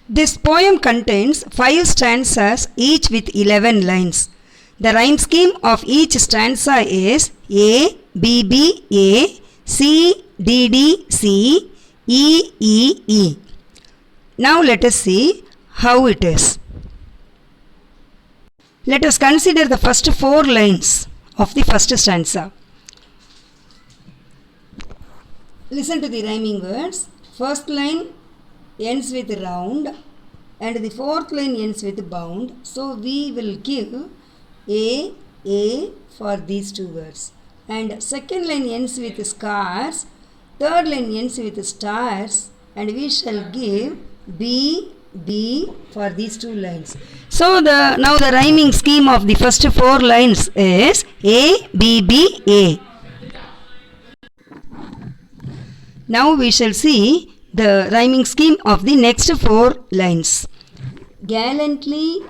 This poem contains 5 stanzas, each with 11 lines. The rhyme scheme of each stanza is A, B, B, A, C, D, D, C, E, E, E. Now let us see how it is. Let us consider the first 4 lines of the first stanza. Listen to the rhyming words. First line ends with round and the fourth line ends with bound. So we will give A for these 2 words. And second line ends with scars, third line ends with stars, and we shall give B for these 2 lines. So now the rhyming scheme of the first 4 lines is A, B, B, A. Now we shall see the rhyming scheme of the next 4 lines. Gallantly,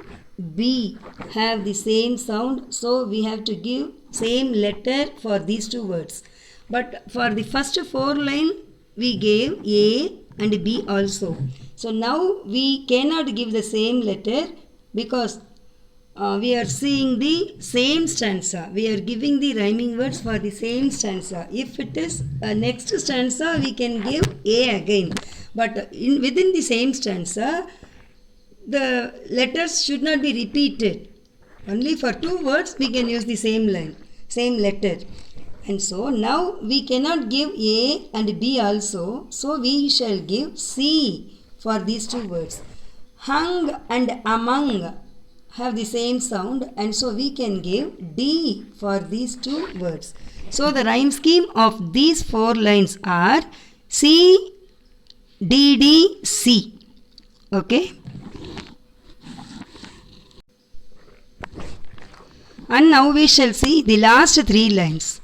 B have the same sound, so we have to give same letter for these 2 words. But for the first 4 line, we gave A and B also. So now we cannot give the same letter because we are seeing the same stanza. We are giving the rhyming words for the same stanza. If it is next stanza, we can give A again. But within the same stanza, the letters should not be repeated. Only for 2 words, we can use the same line, same letter. And so now we cannot give A and B also. So we shall give C for these 2 words. Hung and among have the same sound, and so we can give D for these 2 words. So the rhyme scheme of these 4 lines are C, D, D, C. Okay. And now we shall see the last 3 lines.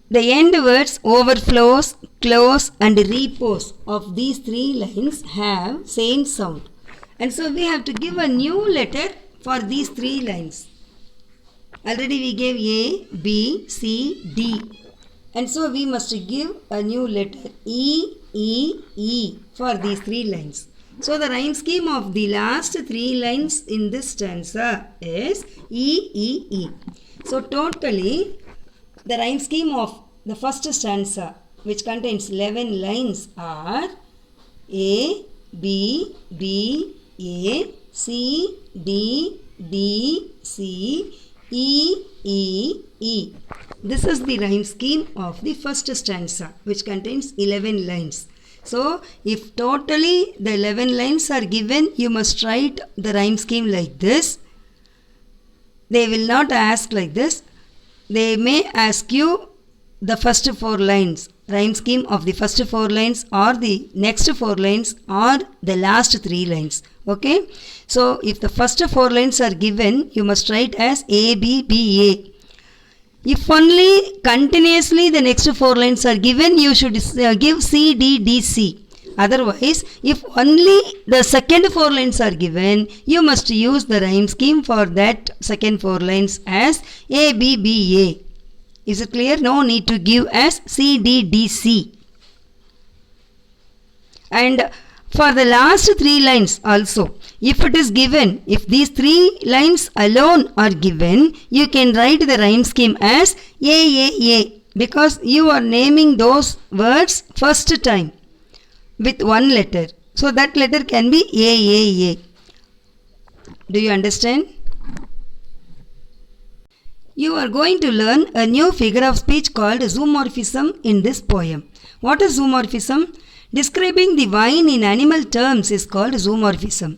The end words overflows, close and repose of these 3 lines have same sound. And so we have to give a new letter for these 3 lines. Already we gave A, B, C, D. And so we must give a new letter E, E, E for these 3 lines. So the rhyme scheme of the last 3 lines in this stanza is E, E, E. So totally the rhyme scheme of the first stanza, which contains 11 lines, are A, B, B, A, C, D, D, C, E, E, E. This is the rhyme scheme of the first stanza, which contains 11 lines. So, if totally the 11 lines are given, you must write the rhyme scheme like this. They will not ask like this. They may ask you the first 4 lines, rhyme scheme of the first 4 lines or the next 4 lines or the last 3 lines. Okay. So, if the first 4 lines are given, you must write as A, B, B, A. If only continuously the next 4 lines are given, you should give C, D, D, C. Otherwise, if only the second 4 lines are given, you must use the rhyme scheme for that second 4 lines as A, B, B, A. Is it clear? No need to give as C, D, D, C. And for the last 3 lines also, if it is given, if these 3 lines alone are given, you can write the rhyme scheme as A, because you are naming those words first time with one letter. So that letter can be A. Do you understand? You are going to learn a new figure of speech called zoomorphism in this poem. What is zoomorphism? Describing the vine in animal terms is called zoomorphism.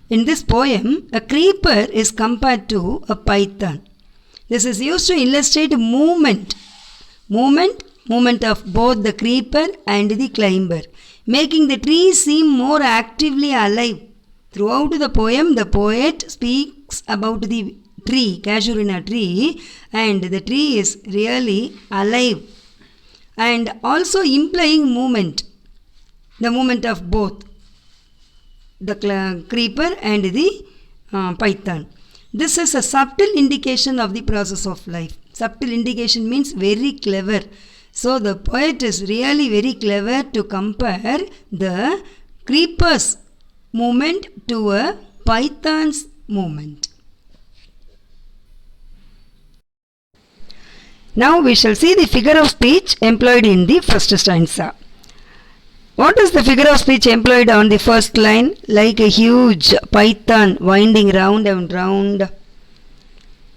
In this poem, a creeper is compared to a python. This is used to illustrate movement of both the creeper and the climber, making the tree seem more actively alive. Throughout the poem, the poet speaks about the tree, casuarina tree, and the tree is really alive, and also implying movement, the movement of both the creeper and the python. This is a subtle indication of the process of life. Subtle indication means very clever. So the poet is really very clever to compare the creepers movement to a python's movement. Now we shall see the figure of speech employed in the first stanza. What is the figure of speech employed on the first line? Like a huge python winding round and round.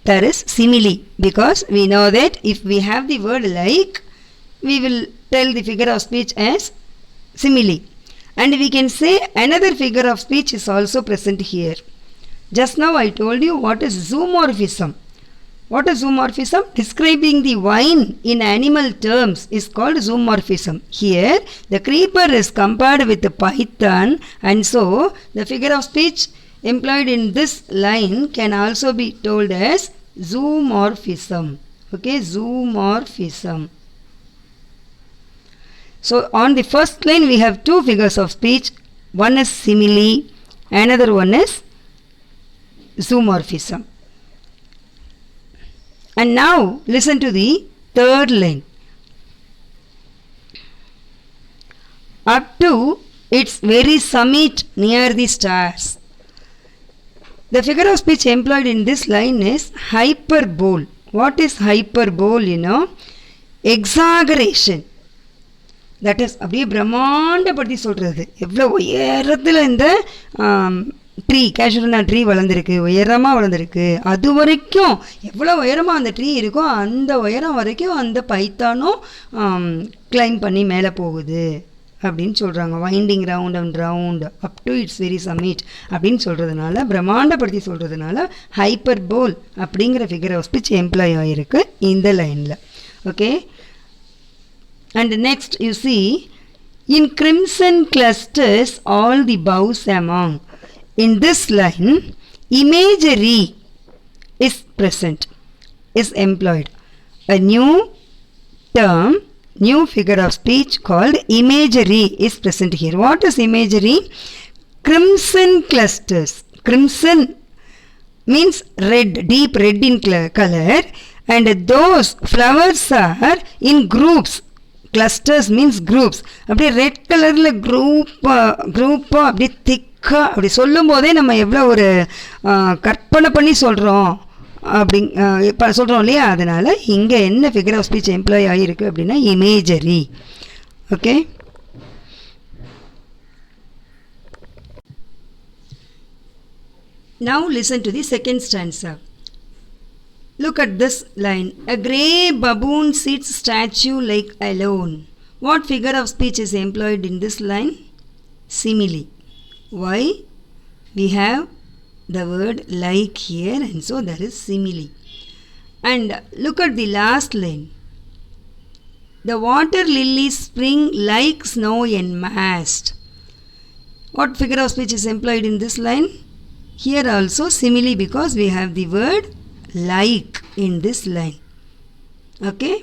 There is simile, because we know that if we have the word like, we will tell the figure of speech as simile. And we can say another figure of speech is also present here. Just now I told you what is zoomorphism. What is zoomorphism? Describing the vine in animal terms is called zoomorphism. Here the creeper is compared with the python, and so the figure of speech employed in this line can also be told as zoomorphism. Okay, zoomorphism. So on the first line we have two figures of speech. One is simile, another one is zoomorphism. And now listen to the third line. Up to its very summit near the stars. The figure of speech employed in this line is hyperbole. What is hyperbole? You know, exaggeration. That is அப்படியே பிரம்மாண்டப்படுத்தி சொல்கிறது. எவ்வளோ உயரத்தில் இந்த tree, கேஷுவனா tree வளர்ந்துருக்கு, உயரமாக வளர்ந்துருக்கு. அது வரைக்கும் எவ்வளோ உயரமாக அந்த ட்ரீ இருக்கோ அந்த உயரம் வரைக்கும் அந்த பைத்தானும் கிளைம் பண்ணி மேலே போகுது அப்படின்னு சொல்கிறாங்க. Winding round and round up to it's very summit அப்படின்னு சொல்கிறதுனால, பிரம்மாண்டப்படுத்தி சொல்கிறதுனால ஹைப்பர்போல் அப்படிங்கிற ஃபிகர் ஆஃப் ஸ்பீச் எம்ப்ளாய் ஆகிருக்கு இந்த லைனில். Okay, and next you see, in crimson clusters all the boughs among. In this line, imagery is present, is employed. A new term, new figure of speech called imagery is present here. What is imagery? Crimson clusters. Crimson means red, deep red in color, and those flowers are in groups. Clusters means groups. அப்படியே red கலரில் குரூப்பாக அப்படியே திக்காக அப்படி சொல்லும் போதே நம்ம எவ்வளோ ஒரு கற்பனை பண்ணி சொல்கிறோம் இப்போ சொல்கிறோம் இல்லையா? அதனால் இங்கே என்ன ஃபிகர் ஆஃப் ஸ்பீச் எம்ப்ளாய் ஆகியிருக்கு அப்படின்னா imagery. Okay, now listen to the second stanza. Look at this line. A grey baboon sits statue like alone. What figure of speech is employed in this line? Simile. Why? We have the word like here, and so there is simile. And look at the last line. The water lilies spring like snow enmassed. What figure of speech is employed in this line? Here also simile, because we have the word like in this line. Okay.